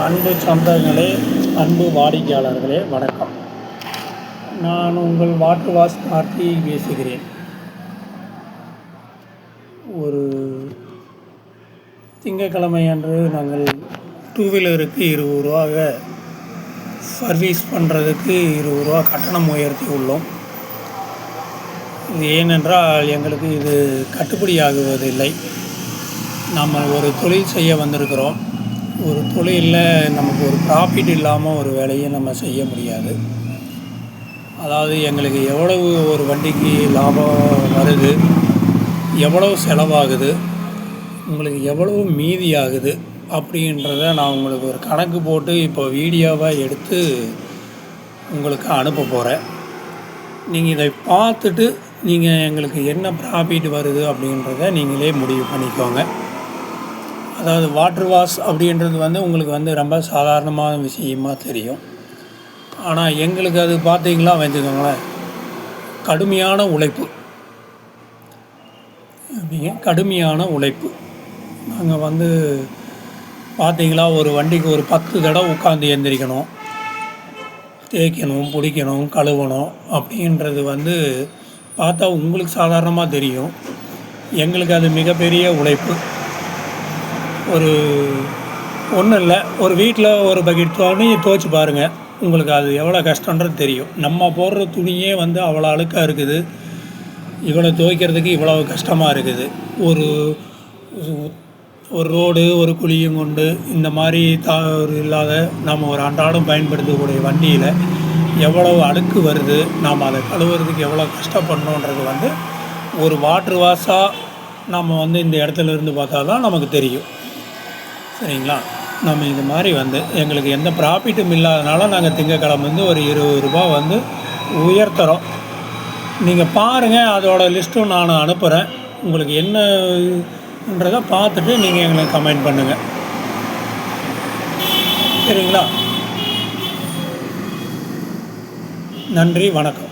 அன்பு சொந்தங்களே, அன்பு வாடிக்கையாளர்களே, வணக்கம். நான் உங்கள் வாட்டர் வாஷ் பார்ட்டி பேசுகிறேன். ஒரு திங்கட்கிழமை அன்று நாங்கள் டூ வீலருக்கு 20 ரூபாக சர்வீஸ் பண்ணுறதுக்கு 20 ரூபா கட்டணம் உயர்த்தி உள்ளோம். இது ஏனென்றால் எங்களுக்கு இது கட்டுப்படியாகுவதில்லை. நம்ம ஒரு தொழில் செய்ய வந்திருக்கிறோம். ஒரு தொழிலில் நமக்கு ஒரு ப்ராஃபிட் இல்லாமல் ஒரு வேலையை நம்ம செய்ய முடியாது. அதாவது எங்களுக்கு எவ்வளவு ஒரு வண்டிக்கு லாபம் வருது, எவ்வளவு செலவாகுது, உங்களுக்கு எவ்வளவு மீதி ஆகுது அப்படின்றத நான் உங்களுக்கு ஒரு கணக்கு போட்டு இப்போ வீடியோவாக எடுத்து உங்களுக்கு அனுப்ப போகிறேன். நீங்கள் இதை பார்த்துட்டு நீங்கள் எங்களுக்கு என்ன ப்ராஃபிட் வருது அப்படின்றத நீங்களே முடிவு பண்ணிக்கோங்க. அதாவது வாட்டர் வாஷ் அப்படின்றது உங்களுக்கு ரொம்ப சாதாரணமான விஷயமாக தெரியும். ஆனால் எங்களுக்கு அது பார்த்தீங்களா வச்சுக்கோங்களேன், கடுமையான உழைப்பு. கடுமையான உழைப்பு. நாங்கள் பார்த்தீங்களா, ஒரு வண்டிக்கு ஒரு 10 தடவை உட்காந்து எந்திரிக்கணும், தேய்க்கணும், பிடிக்கணும், கழுவணும். அப்படின்றது பார்த்தா உங்களுக்கு சாதாரணமாக தெரியும். எங்களுக்கு அது மிகப்பெரிய உழைப்பு. ஒன்றும் இல்லை, ஒரு வீட்டில் ஒரு பக்கெட் துணி துவைச்சி பாருங்கள், உங்களுக்கு அது எவ்வளோ கஷ்டன்றது தெரியும். நம்ம போடுற துணியே அவ்வளோ அழுக்காக இருக்குது, இவ்வளோ துவைக்கிறதுக்கு இவ்வளோ கஷ்டமாக இருக்குது. ஒரு ரோடு, ஒரு குழியும் கொண்டு இந்த மாதிரி இல்லாத நம்ம ஒரு அன்றாடம் பயன்படுத்தக்கூடிய வண்டியில் எவ்வளவு அழுக்கு வருது, நாம் அதை கழுவுறதுக்கு எவ்வளோ கஷ்டப்படணுன்றது ஒரு வாட்ரு வாஷாக நம்ம இந்த இடத்துல இருந்து பார்த்தா தான் நமக்கு தெரியும். சரிங்களா? நம்ம இது மாதிரி எங்களுக்கு எந்த ப்ராஃபிட்டும் இல்லாதனால நாங்கள் திங்கக்கிழமை ஒரு 20 ரூபா உயர்த்துறோம். நீங்கள் பாருங்கள், அதோடய லிஸ்ட்டும் நான் அனுப்புகிறேன். உங்களுக்கு என்னன்றதை பார்த்துட்டு நீங்கள் எங்களுக்கு கமெண்ட் பண்ணுங்கள். சரிங்களா? நன்றி, வணக்கம்.